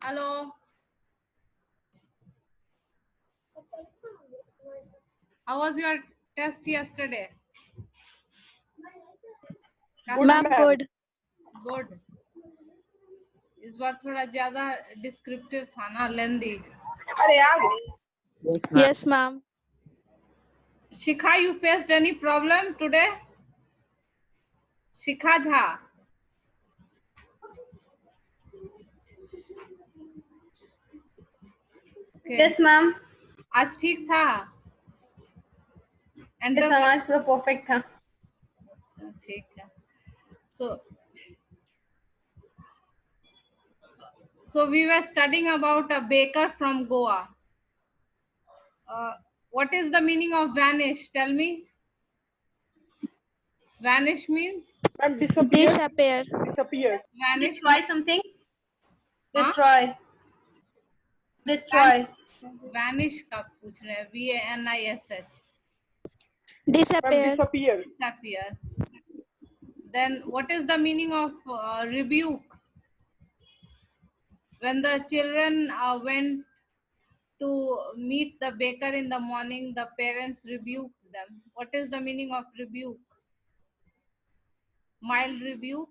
Hello. How was your test yesterday? Good, Ma'am, ma'am. good. Good. इस बार थोड़ा ज्यादा descriptive था ना, लेंदी. अरे आ गई. Yes, ma'am. Shikha, you faced any problem today? Shikha Jha. Okay. Yes, ma'am. आज ठीक था? Yes, ma'am. आज पूरा perfect था. अच्छा, ठीक है. So we were studying about a baker from Goa. What is the meaning of vanish? Tell me. Vanish means? Ma'am, disappear. Disappear. Disappear. Vanish. Destroy something. Huh? Destroy. Destroy. Vanish का पूछ रहे हैं. VANISH. Disappear. Disappear. Disappear. Then what is the meaning of rebuke? When the children went to meet the baker in the morning, the parents rebuked them. What is the meaning of rebuke? Mild rebuke.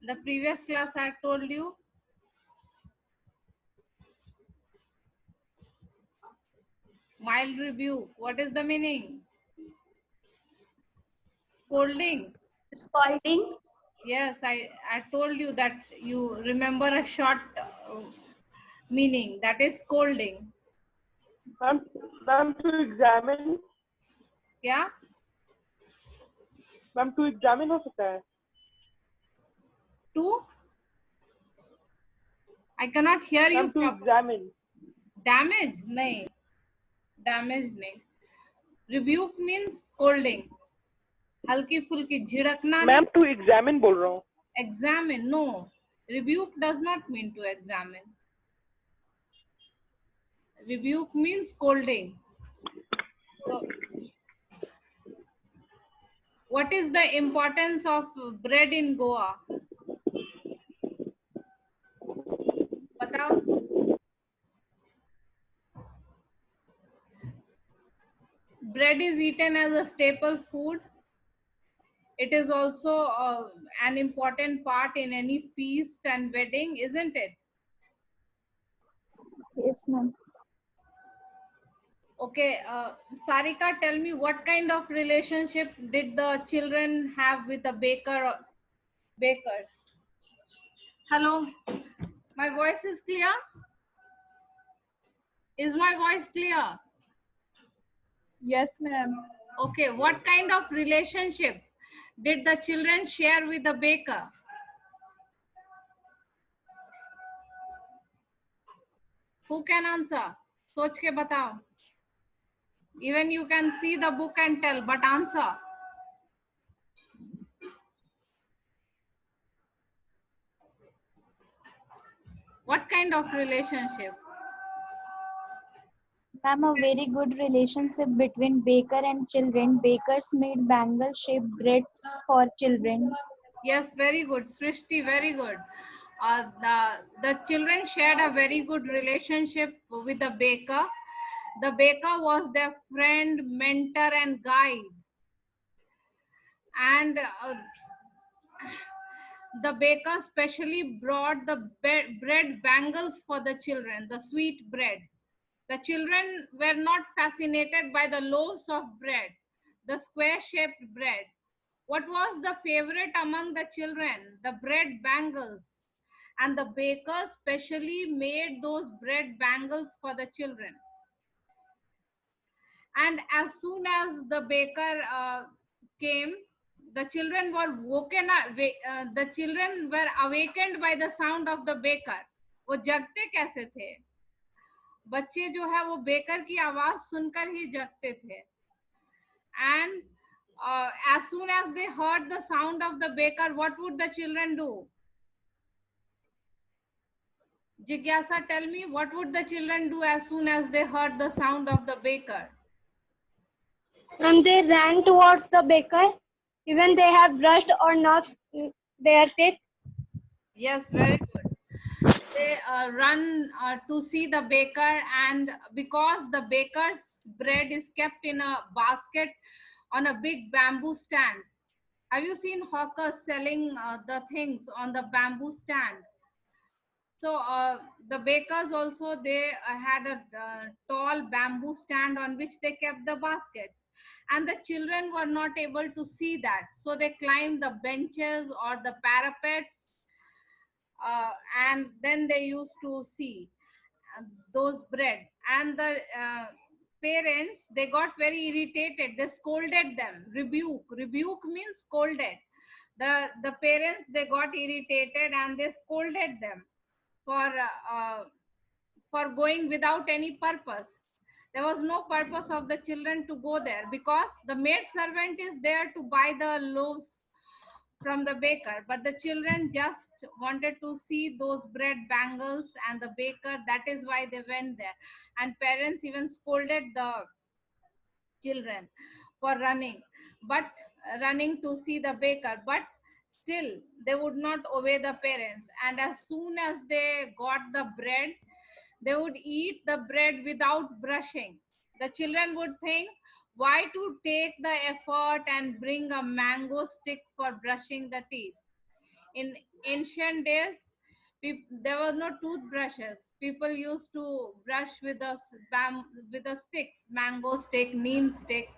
The previous class I told you. Mild rebuke. What is the meaning? Scolding. Scolding. Yes, I told you that you remember a short meaning, that is scolding. Ma'am, to examine. क्या? Ma'am, to examine हो सकता है. To? I cannot hear you. Ma'am, to examine. Damage? नहीं. Damage नहीं. Rebuke means scolding. हल्की फुल्की झिड़कना. Ma'am, to examine बोल रहा हूँ. Examine? No. Rebuke does not mean to examine. Rebuke means scolding. So, what is the importance of bread in Goa? बताओ. Bread is eaten as a staple food. It is also an important part in any feast and wedding, isn't it? Yes, ma'am. Okay, Sarika, tell me, what kind of relationship did the children have with the bakers? Hello, my voice is clear? Is my voice clear? Yes, ma'am. Okay, what kind of relationship did the children share with the baker? Who can answer? सोच के बताओ. Even you can see the book and tell, but answer. What kind of relationship? Ma'am, a very good relationship between baker and children. Bakers made bangle-shaped breads for children. Yes, very good. Srishti, very good. The children shared a very good relationship with the baker. The baker was their friend, mentor, and guide. And the baker specially brought the bread bangles for the children, the sweet bread. The children were not fascinated by the loaves of bread, the square-shaped bread. What was the favorite among the children? The bread bangles. And the baker specially made those bread bangles for the children. And as soon as the baker came, the children were woken up. The children were awakened by the sound of the baker. वो जगते कैसे थे? बच्चे जो है वो baker की आवाज सुनकर ही जगते थे. And as soon as they heard the sound of the baker, what would the children do? Jigyasa, tell me, what would the children do as soon as they heard the sound of the baker? And they ran towards the baker. Even they have brushed or not their teeth. Yes, very good. They run to see the baker, and because the baker's bread is kept in a basket on a big bamboo stand. Have you seen hawkers selling the things on the bamboo stand? So the bakers also, they had a tall bamboo stand on which they kept the baskets, and the children were not able to see that, so they climbed the benches or the parapets, and then they used to see those bread. And the parents, they got very irritated, they scolded them. Rebuke means scolded. The parents, they got irritated and they scolded them for going without any purpose. There was no purpose of the children to go there, because the maid servant is there to buy the loaves from the baker, but the children just wanted to see those bread bangles and the baker. That is why they went there, and parents even scolded the children for running, but running to see the baker. But still they would not obey the parents, and as soon as they got the bread, they would eat the bread without brushing. The children would think, why to take the effort and bring a mango stick for brushing the teeth? In ancient days, there were no toothbrushes. People used to brush with with the sticks, mango stick, neem stick.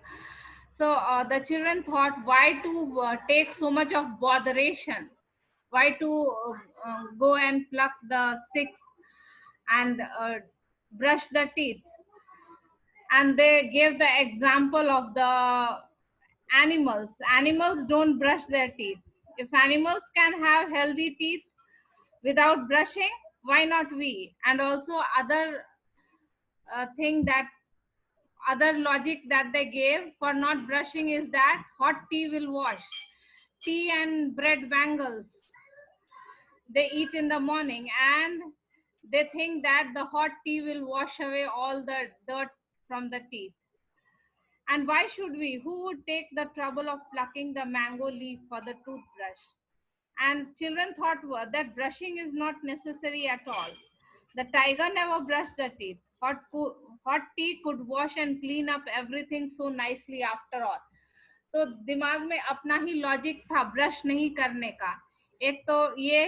So the children thought, why to take so much of botheration? Why to go and pluck the sticks and brush the teeth? And they gave the example of the animals don't brush their teeth. If animals can have healthy teeth without brushing, why not we? And also other thing, that other logic that they gave for not brushing is that hot tea will wash. Tea and bread bangles they eat in the morning, and they think that the hot tea will wash away all the dirt from the teeth. And why should we? Who would take the trouble of plucking the mango leaf for the toothbrush? And children thought that brushing is not necessary at all. The tiger never brushed the teeth. Hot tea could wash and clean up everything so nicely after all. तो दिमाग में अपना ही logic था brush नहीं करने का. एक तो ये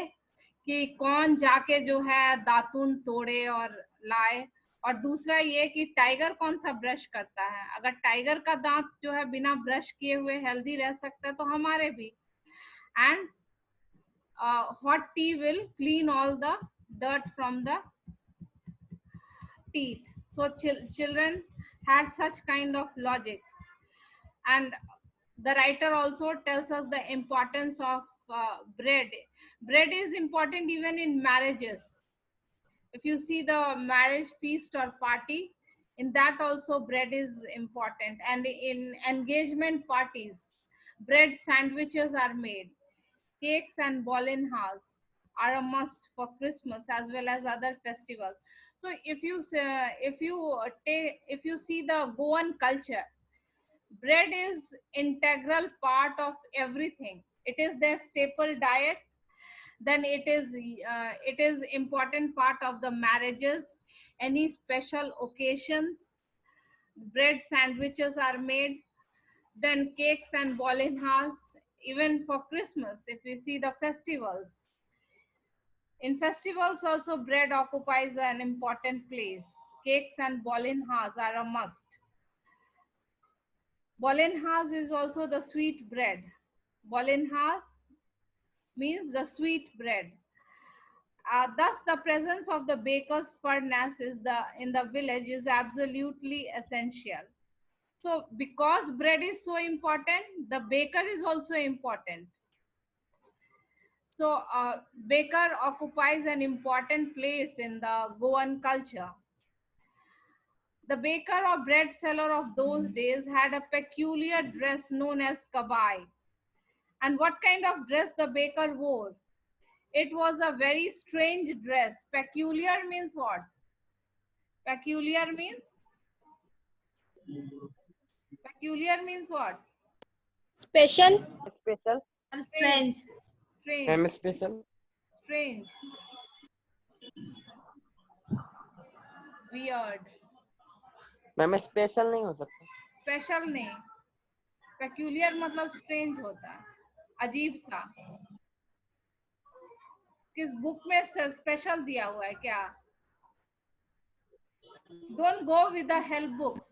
कि कौन जाके जो है दातून तोड़े और लाए, और दूसरा ये कि टाइगर कौन सा ब्रश करता है. अगर टाइगर का दांत जो है बिना ब्रश किए हुए हेल्दी रह सकता है, तो हमारे भी. And hot tea will clean all the dirt from the teeth. So children had such kind of logics. And the writer also tells us the importance of bread. Bread is important even in marriages. If you see the marriage feast or party, in that also bread is important. And in engagement parties, bread sandwiches are made. Cakes and bolinhas are a must for Christmas as well as other festivals. So if you see the Goan culture, bread is integral part of everything. It is their staple diet. Then it is important part of the marriages, any special occasions. Bread sandwiches are made. Then cakes and bolinhas, even for Christmas, if we see the festivals. In festivals also, bread occupies an important place. Cakes and bolinhas are a must. Bolinhas is also the sweet bread. Bolinhas means the sweet bread. Thus, the presence of the baker's furnace in the village is absolutely essential. So, because bread is so important, the baker is also important. So, baker occupies an important place in the Goan culture. The baker or bread seller of those days had a peculiar dress known as kabai. And what kind of dress the baker wore? It was a very strange dress. Peculiar means what? Peculiar means? Peculiar means what? Special. Special. Strange. Strange. Ma'am, special. Strange. Weird. Ma'am special नहीं हो सकता. Special नहीं. Peculiar मतलब strange होता है, अजीब सा. किस बुक में स्पेशल दिया हुआ है क्या? Don't go with the help books.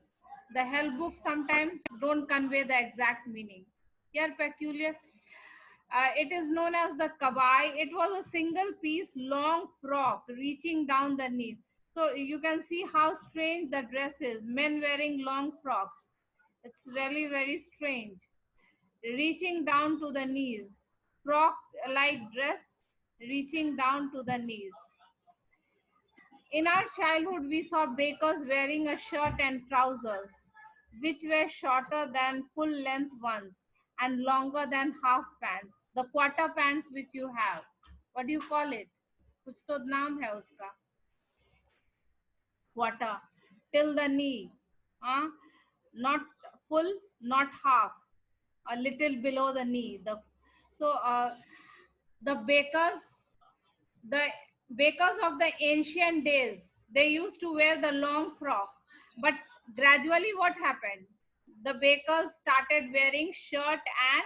The help books sometimes don't convey the exact meaning. Here peculiar. It is known as the kabai. It was a single piece long frock reaching down the knee. So you can see how strange the dress is. Men wearing long frocks. It's really very strange. Reaching down to the knees. Frock-like dress reaching down to the knees. In our childhood, we saw bakers wearing a shirt and trousers, which were shorter than full-length ones and longer than half pants. The quarter pants which you have, what do you call it? कुछ तो नाम है उसका. Quarter, till the knee, not full, not half, a little below the knee. The bakers of the ancient days, they used to wear the long frock, but gradually what happened? The bakers started wearing shirt and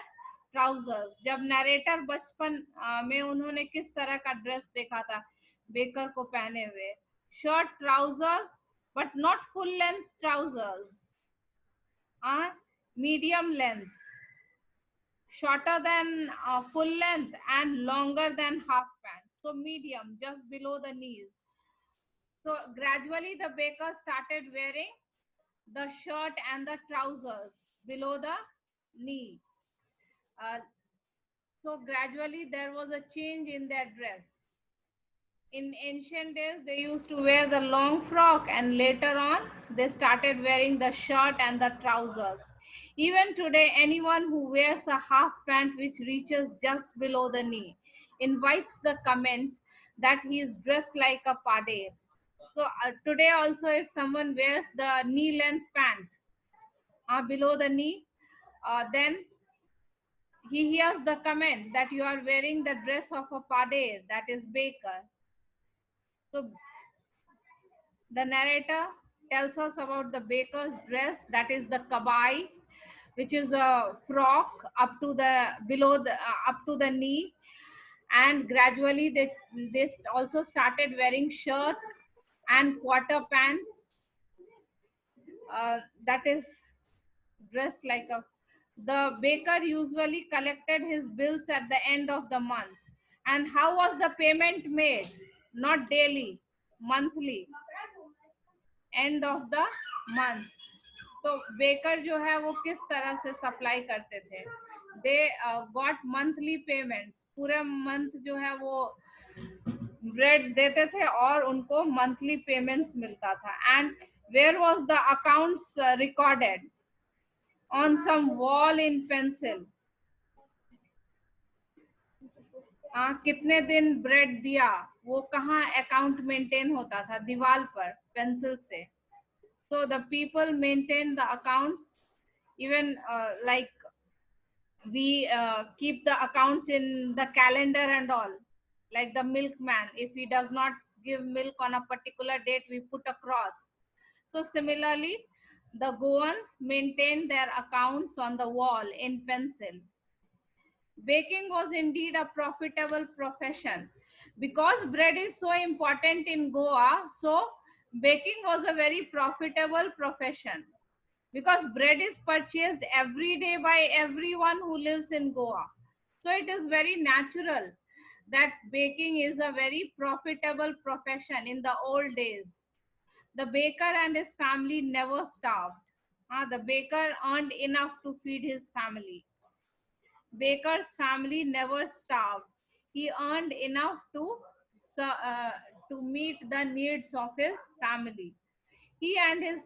trousers. जब narrator बचपन में उन्होंने किस तरह का dress देखा था baker को पहने हुए? Short trousers, but not full length trousers, medium length, shorter than full length and longer than half pants. So medium, just below the knees. So gradually the bakers started wearing the shirt and the trousers below the knee. So gradually there was a change in their dress. In ancient days, they used to wear the long frock, and later on, they started wearing the shirt and the trousers. Even today, anyone who wears a half pant which reaches just below the knee invites the comment that he is dressed like a pader. So today also, if someone wears the knee length pant below the knee, then he hears the comment that you are wearing the dress of a pader, that is baker. So the narrator tells us about the baker's dress, that is the kabai, which is a frock up to the below the up to the knee, and gradually they also started wearing shirts and quarter pants. That is dressed like a. The baker usually collected his bills at the end of the month. And how was the payment made? Not daily, monthly, end of the month. तो baker जो है वो किस तरह से supply करते थे? They got monthly payments. पूरे मंथ जो है वो ब्रेड देते थे और उनको मंथली पेमेंट्स मिलता था. And where was the accounts recorded? On some wall in pencil. कितने दिन ब्रेड दिया वो कहाँ अकाउंट मेंटेन होता था? दीवार पर पेंसिल से. So the people maintain the accounts, even like we keep the accounts in the calendar and all, like the milkman. If he does not give milk on a particular date, we put a cross. So similarly, the Goans maintain their accounts on the wall in pencil. Baking was indeed a profitable profession. Because bread is so important in Goa, so baking was a very profitable profession. Because bread is purchased every day by everyone who lives in Goa. So it is very natural that baking is a very profitable profession in the old days. The baker and his family never starved. The baker earned enough to feed his family. Baker's family never starved. He earned enough to meet the needs of his family. He and his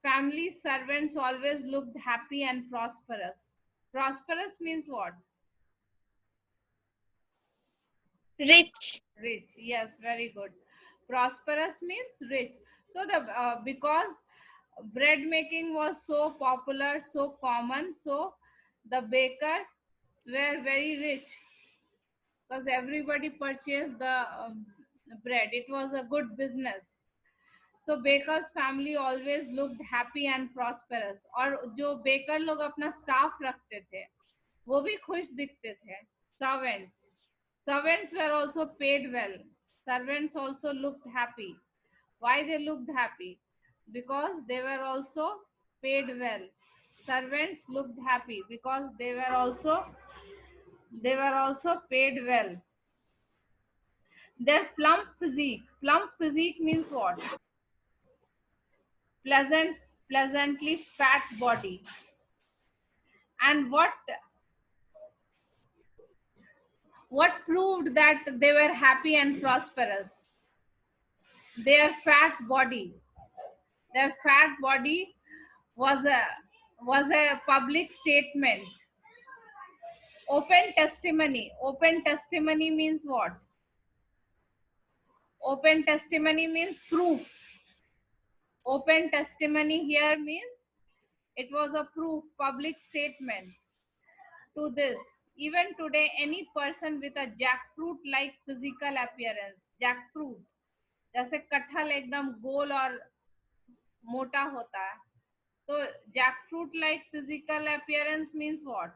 family servants always looked happy and prosperous. Prosperous means what? Rich. Rich. Yes, very good. Prosperous means rich. So because bread making was so popular, so common, so the bakers were very rich because everybody purchased the bread. It was a good business. So baker's family always looked happy and prosperous. और जो baker लोग अपना staff रखते थे वो भी खुश दिखते थे. Servants were also paid well. Servants also looked happy. Why they looked happy? Because they were also paid well. Servants looked happy because they were also paid well. Their plump physique means what? Pleasantly fat body. And what proved that they were happy and prosperous? Their fat body. Their fat body was a public statement. Open testimony means what? Open testimony means proof. Open testimony here means it was a proof, public statement to this. Even today, any person with a jackfruit like physical appearance, jackfruit, जैसे कटहल एकदम गोल और मोटा होता है, तो jackfruit like physical appearance means what?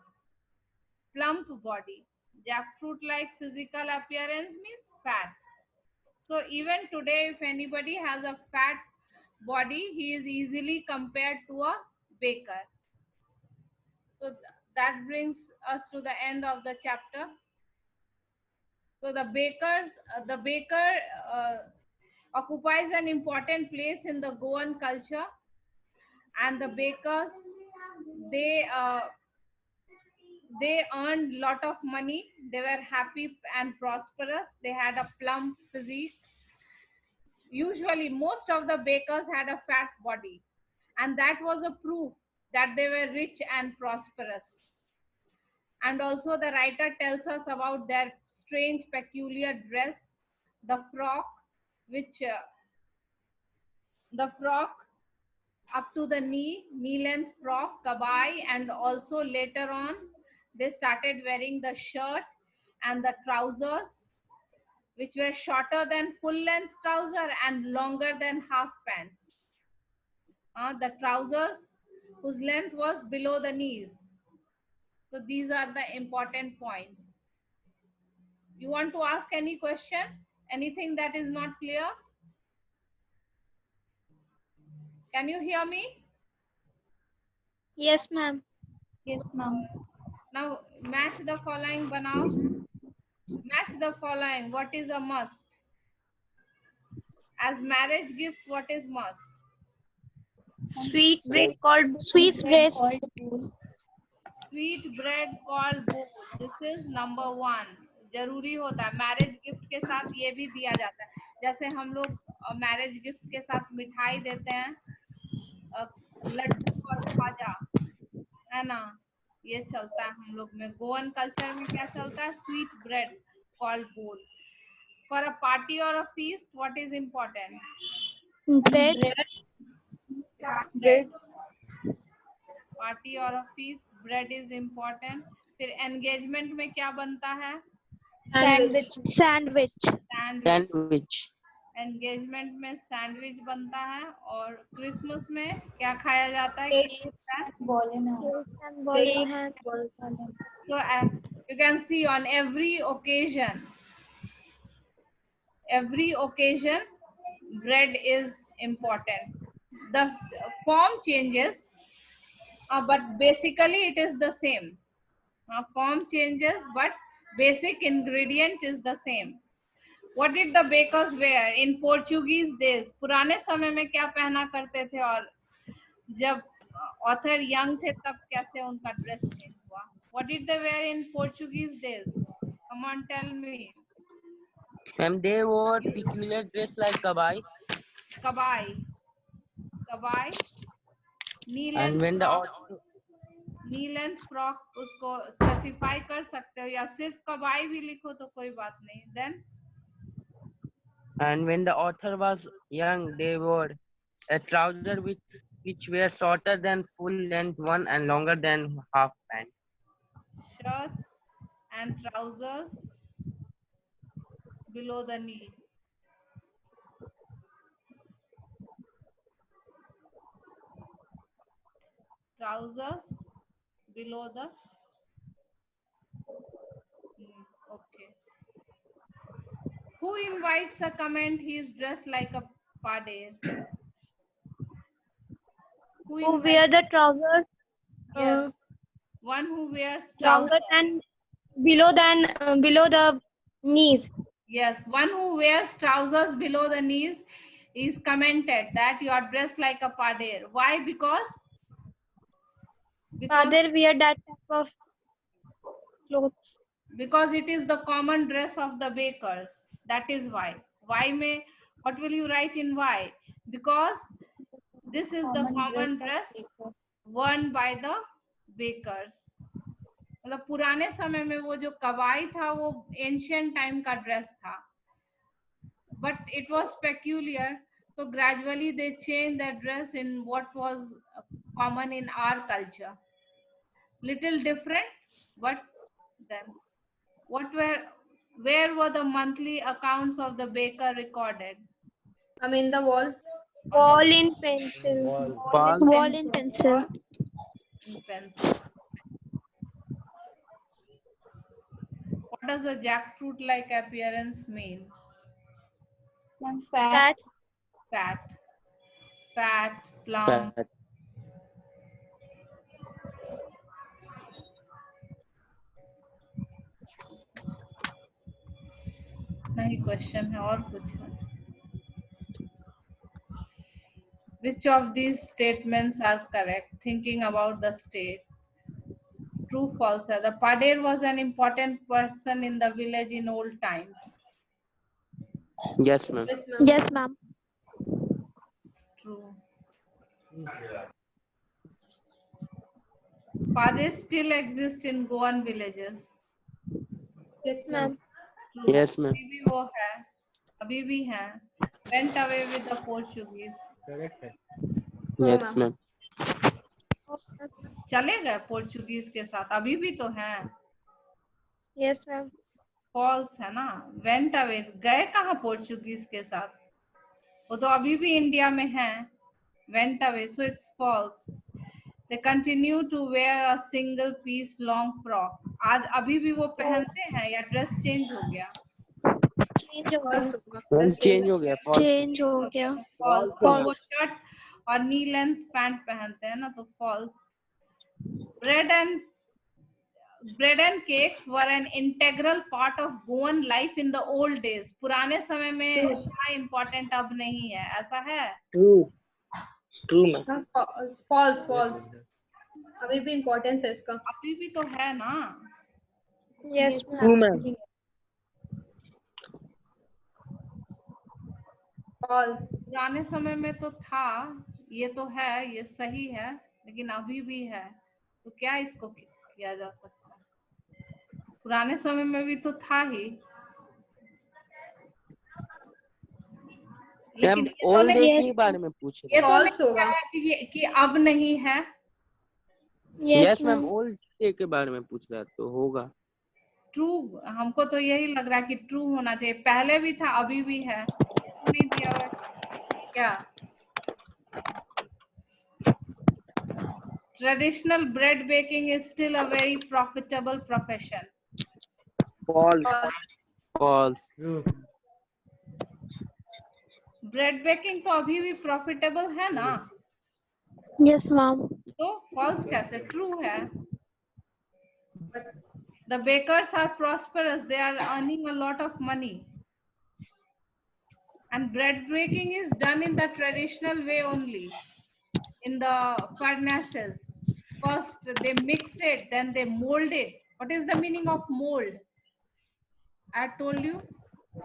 Plump body. Jackfruit like physical appearance means fat. So even today, if anybody has a fat body, he is easily compared to a baker. So that brings us to the end of the chapter. So the baker occupies an important place in the Goan culture, and the bakers they earned lot of money. They were happy and prosperous. They had a plump physique. Usually, most of the bakers had a fat body, and that was a proof that they were rich and prosperous. And also the writer tells us about their strange peculiar dress, the frock up to the knee length frock, kabai, and also later on they started wearing the shirt and the trousers, which were shorter than full length trouser and longer than half pants. The trousers whose length was below the knees. So these are the important points. You want to ask any question? Anything that is not clear? Can you hear me? Yes, ma'am. Yes, ma'am. Now match the following, banao. Match the following. What is a must? As marriage gifts, what is must? Sweet bread called sweet bread. Sweet bread called bowl. This is number 1. जरूरी होता है. Marriage gift के साथ ये भी दिया जाता है. जैसे हम लोग मैरिज गिफ्ट के साथ मिठाई देते हैं, लड्डू और खाजा, है ना, ये चलता है हम लोग में. गोवन कल्चर में क्या चलता है? Sweet bread called bol. For a party और a feast, what is important? Bread. Party और a feast, bread is important. फिर एंगेजमेंट में क्या बनता है? Sandwich. एंगेजमेंट में सैंडविच बनता है. और क्रिसमस में क्या खाया जाता है? So you can see on every occasion bread is important. The form changes, but basically it is the same. Form changes, but basic ingredient is the same. What did the bakers wear in Portuguese days? पुराने समय में क्या पहना करते थे, और जब author young थे तब कैसे उनका ड्रेस चेंज हुआ? What did they wear in Portuguese days? Come on, tell me. Ma'am, they wore peculiar dress like kabai. Kabai. And when the knee length frock उसको स्पेसिफाई कर सकते हो, या सिर्फ कबाई भी लिखो तो कोई बात नहीं. Then And when the author was young, they wore a trouser which were shorter than full length one and longer than half pant. shirts and trousers below the knee. Trousers below the knee. Okay. Who invites a comment he is dressed like a pader? Who wear the trousers Yes. One who wears longer trousers. than below the knees. Yes, one who wears trousers below the knees is commented that you are dressed like a pader. Why? Because Father wear that type of clothes. because it is the common dress of the bakers. That is why. Why may, what will you write in why? Because this is the common dress worn by the bakers. मतलब पुराने समय में वो जो कवाई था वो ancient time का dress था, but it was peculiar, so gradually they changed their dress in what was common in our culture. Little different, but then where were the monthly accounts of the baker recorded? I mean the wall. Wall in pencil. Wall. Wall in pencil. In pencil. What does a jackfruit like appearance mean? Fat. Fat, plump. Fat. नहीं question है और कुछ है. Which of these statements are correct? Thinking about the state. True, false. The pader was an important person in the village in old times. Yes, ma'am. Yes, ma'am. True. Paders still exist in Goan villages. Yes, ma'am. True. Yes, ma'am. अभी भी वो है, अभी भी हैं. Went away with the Portuguese. Yes, ma'am. चले गए Portuguese के साथ, अभी भी तो हैं. Yes, ma'am. फॉल्स है ना. वेंट अवे, गए कहाँ पोर्चुगीज के साथ, वो तो अभी भी इंडिया में हैं. Went away, so it's false. They continue to wear a single piece long frock. आज अभी भी वो पहनते हैं या ड्रेस चेंज हो गया? Change हो गया. Ma'am, change हो गया. False. Change हो गया. फॉल्स. False. वो शर्ट और नी लेंथ पैंट पहनते हैं ना, तो false. Bread and cakes were an integral part of Goan life in the old days. पुराने समय में इतना important अब नहीं है, ऐसा है? True, ma'am. False. अभी भी इम्पोर्टेंस है इसका. अभी भी तो है ना. Yes, True, ma'am. ma'am. False. पुराने समय में तो था, ये तो है, ये सही है, लेकिन अभी भी है, तो क्या इसको किया जा सकता है? पुराने समय में भी तो था ही, मैम, लेकिन ये तो ओल्ड नहीं, डे के बारे में पूछ ये रहे तो False नहीं होगा. है कि अब नहीं है. हैं. Yes, Yes, ma'am. ma'am. Old day के बारे में पूछ रहा है तो होगा. ट्रू, हमको तो यही लग रहा है कि ट्रू होना चाहिए. पहले भी था, अभी भी है. नहीं दिया हुआ है क्या? Traditional bread baking is still a very profitable profession. False. False. Bread baking तो अभी भी प्रॉफिटेबल है ना, Yes, ma'am. तो फॉल्स कैसे? ट्रू है. The bakers are prosperous, they are earning a lot of money, and bread baking is done in the traditional way only, in the furnaces. First they mix it, then they mold it. What is the meaning of mold? I told you,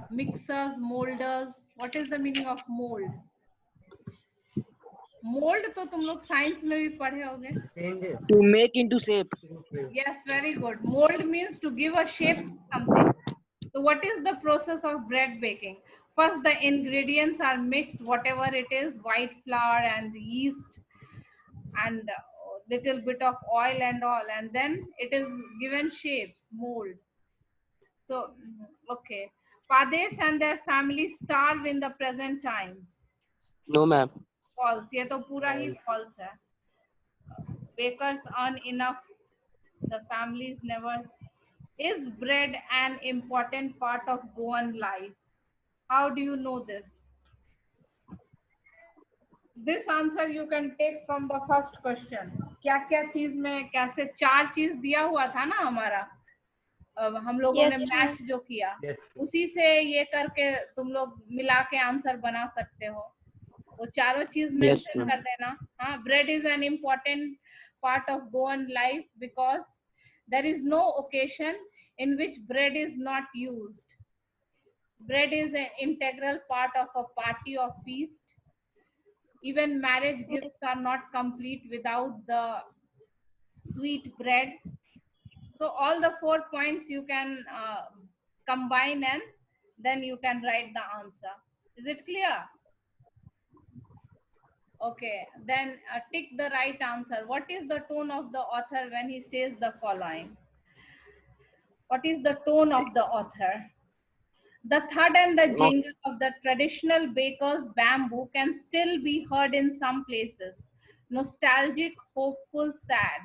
mixers, molders. What is the meaning of mold? Mould तो तुम लोग science में भी पढ़े होंगे. To make into shape. Yes, very good. Mold means to give a shape to something. So what is the process of bread baking? First, the ingredients are mixed, whatever it is, white flour and yeast, and little bit of oil and all, and then it is given shapes, mold. So, okay. Fathers and their families starve in the present times. No, ma'am. False. ये तो पूरा ही false है. Bakers earn enough. The families never. Is bread an important part of Goan life? How do you know this? This answer you can take from the first question. क्या क्या चीज में कैसे 4 चीज दिया हुआ था ना हमारा, हम लोगों Yes, ने ma'am. मैच जो किया, उसी से ये करके तुम लोग मिला के आंसर बना सकते हो. वो चारों चीज मेंशन ma'am. कर देना. हाँ, bread is an important part of Goan life because there is no occasion in which bread is not used. Bread is an integral part of a party or feast. Even marriage gifts are not complete without the sweet bread. So all the 4 points you can combine and then you can write the answer. Is it clear? Okay, then tick the right answer. What is the tone of the author when he says the following? What is the tone of the author? The thud and the jingle of the traditional baker's bamboo can still be heard in some places. Nostalgic, hopeful, sad.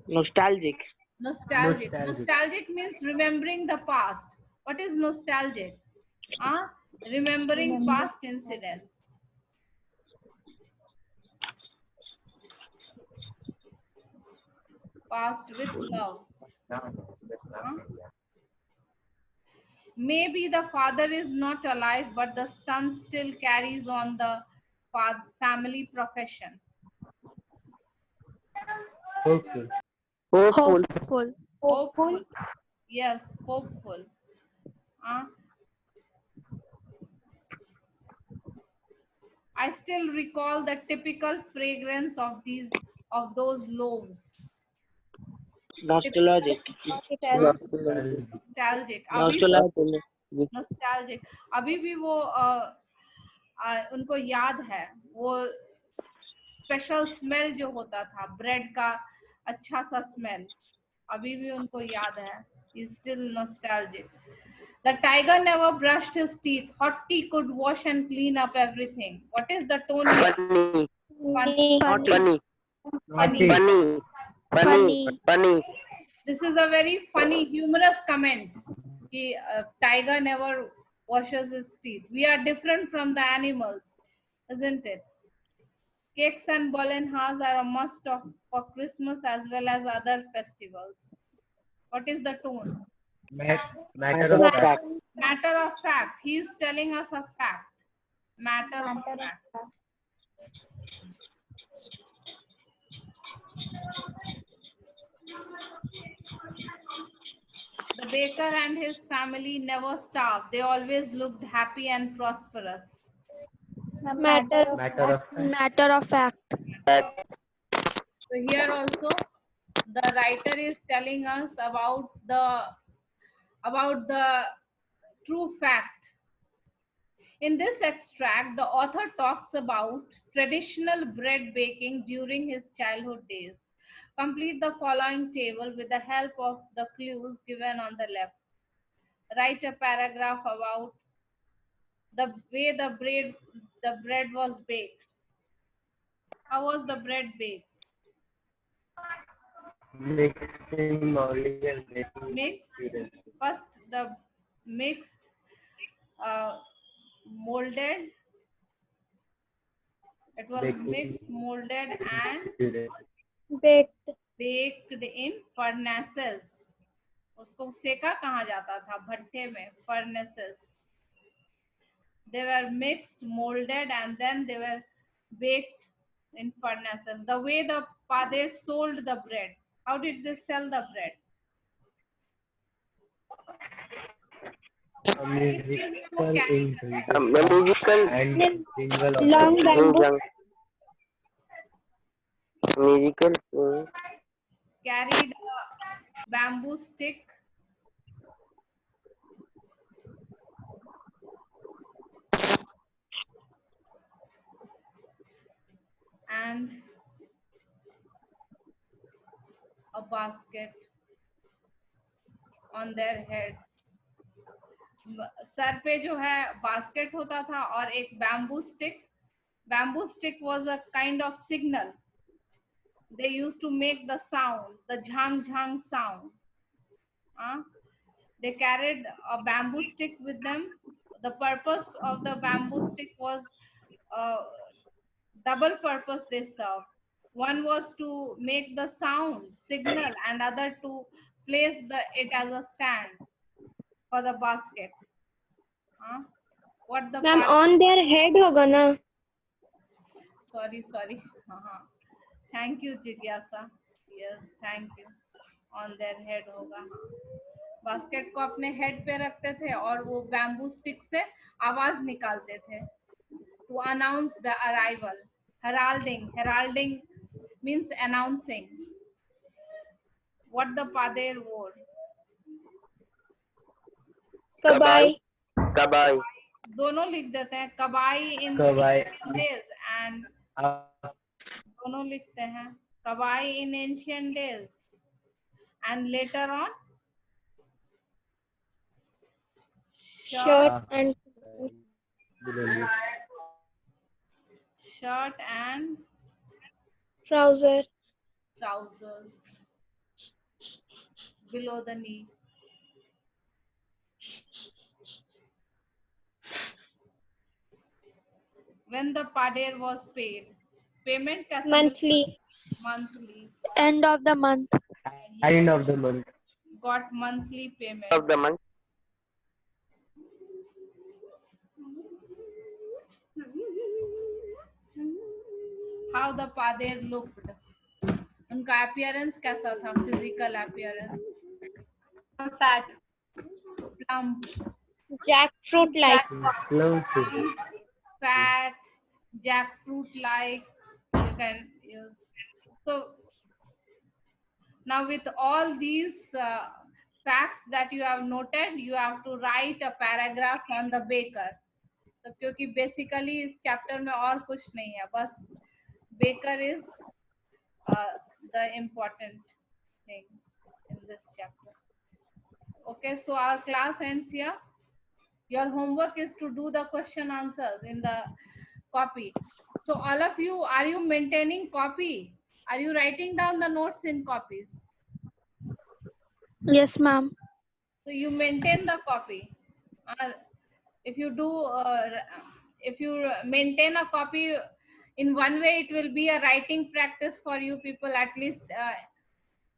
Nostalgic. Nostalgic. Nostalgic means remembering the past. What is nostalgic? Remembering past incidents. Past with love. Maybe the father is not alive, but the son still carries on the family profession. Hopeful. Hopeful. Hopeful. Yes, hopeful. I still recall the typical fragrance of those loaves. Nostalgic. Nostalgic. Nostalgic. अभी भी वो उनको याद है वो special smell जो होता था ब्रेड का, अच्छा सा स्मेल अभी भी उनको याद है. He's still nostalgic. The tiger never brushed his teeth. Hot tea could wash and clean up everything. What is the tone here? Funny. Funny. Funny. Funny. Funny. Funny. This is a very funny, humorous comment. Tiger never washes his teeth. We are different from the animals, isn't it? Cakes and bolenhas are a must for Christmas as well as other festivals. What is the tone? Matter of fact. Matter of fact. He is telling us a fact. Matter of fact. The baker and his family never starved. They always looked happy and prosperous. Matter of fact. So here also the writer is telling us about the true fact. In this extract, the author talks about traditional bread baking during his childhood days. Complete the following table with the help of the clues given on the left. Write a paragraph about the way the bread was baked. How was the bread baked? Mixing, molding, and baking. Mixed. First, the mixed, molded. It was Baking. mixed, molded, and Baked. baked in furnaces. उसको सेका कहाँ जाता था? भट्टे में, furnaces. They were mixed, molded, and then they were baked in furnaces. The way the fathers sold the bread. How did they sell the bread? A musical and jingle of Long bamboo. Musical. Carried a bamboo stick. And a basket on their heads. Sir पे जो है basket होता था और एक bamboo stick was a kind of signal. They used to make the sound, the jhang jhang sound. They carried a bamboo stick with them. The purpose of the bamboo stick was double purpose they served. One was to make the sound signal and other to place it as a stand for the basket. What the ma'am on their head होगा ना? sorry thank you जिज्ञासा. yes thank you. on their head होगा. Basket को अपने head पे रखते थे और वो बैम्बू स्टिक से आवाज निकालते थे to announce the arrival. Heralding means announcing. What the pader wore. कबाई. कबाई. दोनों लिख देते हैं. कबाई in कबाई. days and दोनों लिखते हैं. कबाई in ancient days and later on shirt and trouser. trousers below the knee. When the pader was paid. Payment कैसे monthly. monthly. End of the month. End of the month. Got monthly payment. Of the month. How the pader looked. उनका appearance कैसा था? Physical appearance. Fat. Plump. Jackfruit like. Fat. Jackfruit like. You can use. So now with all these facts that you have noted, you have to write a paragraph on the baker. तो क्योंकि basically इस chapter में और कुछ नहीं है, बस baker is the important thing in this chapter. Okay, so our class ends here. Your homework is to do the question answers in the copy. So all of you, are you maintaining copy? Are you writing down the notes in copies? Yes, ma'am. So you maintain the copy. If you maintain a copy in one way, it will be a writing practice for you people. At least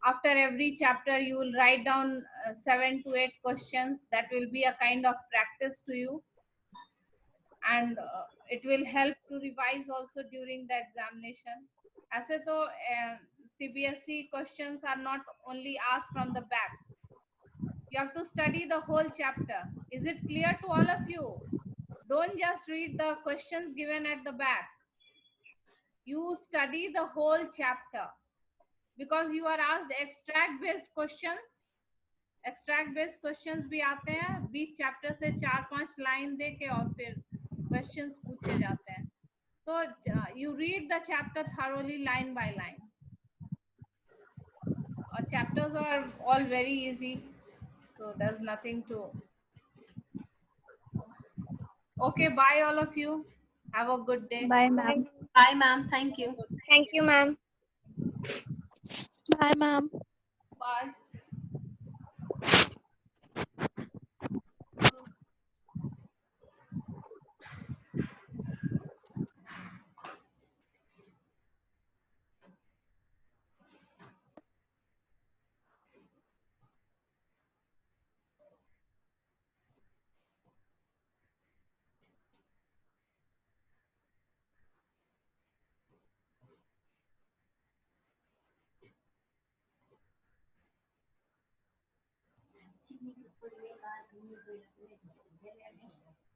after every chapter, you will write down 7 to 8 questions. That will be a kind of practice to you. And it will help to revise also during the examination. ऐसे तो CBSE questions are not only asked from the back. You have to study the whole chapter. Is it clear to all of you? Don't just read the questions given at the back. You study the whole chapter because you are asked extract based questions. Extract based questions भी आते हैं बीच chapter से 4-5 line दे के और फिर questions पूछे जाते हैं. So you read the chapter thoroughly line by line. Our chapters are all very easy. So there's nothing to. Okay, bye all of you. Have a good day. Bye, ma'am. Bye, ma'am. Thank you. Thank you ma'am. Bye, ma'am. Bye.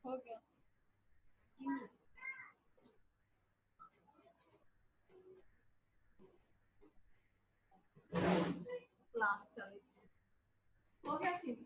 हो गया. Class चल. हो गया चीज.